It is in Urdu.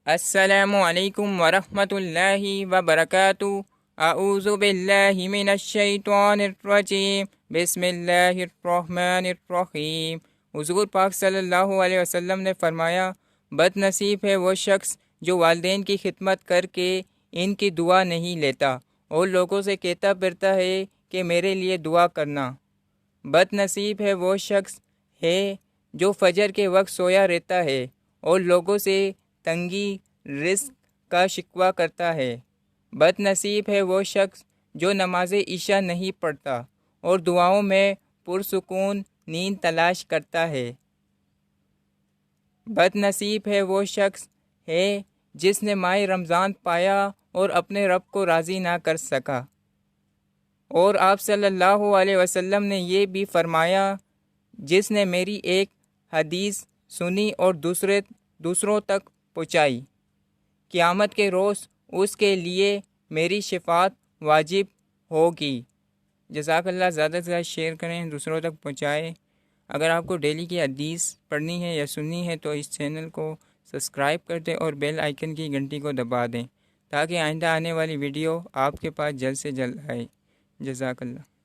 السلام علیکم ورحمۃ اللہ وبرکاتہ۔ اعوذ باللہ من الشیطان الرجیم، بسم اللہ الرحمن الرحیم۔ حضور پاک صلی اللہ علیہ وسلم نے فرمایا، بد نصیب ہے وہ شخص جو والدین کی خدمت کر کے ان کی دعا نہیں لیتا اور لوگوں سے کہتا پھرتا ہے کہ میرے لیے دعا کرنا۔ بد نصیب ہے وہ شخص ہے جو فجر کے وقت سویا رہتا ہے اور لوگوں سے تنگی رزق کا شکوہ کرتا ہے۔ بد نصیب ہے وہ شخص جو نماز عشاء نہیں پڑھتا اور دعاؤں میں پرسکون نیند تلاش کرتا ہے۔ بد نصیب ہے وہ شخص ہے جس نے ماہ رمضان پایا اور اپنے رب کو راضی نہ کر سکا۔ اور آپ صلی اللہ علیہ وسلم نے یہ بھی فرمایا، جس نے میری ایک حدیث سنی اور دوسروں تک پہنچائی، قیامت کے روز اس کے لیے میری شفاعت واجب ہوگی۔ جزاک اللہ۔ زیادہ سے زیادہ شیئر کریں، دوسروں تک پہنچائیں۔ اگر آپ کو ڈیلی کی حدیث پڑھنی ہے یا سننی ہے تو اس چینل کو سبسکرائب کر دیں اور بیل آئیکن کی گھنٹی کو دبا دیں تاکہ آئندہ آنے والی ویڈیو آپ کے پاس جلد سے جلد آئے۔ جزاک اللہ۔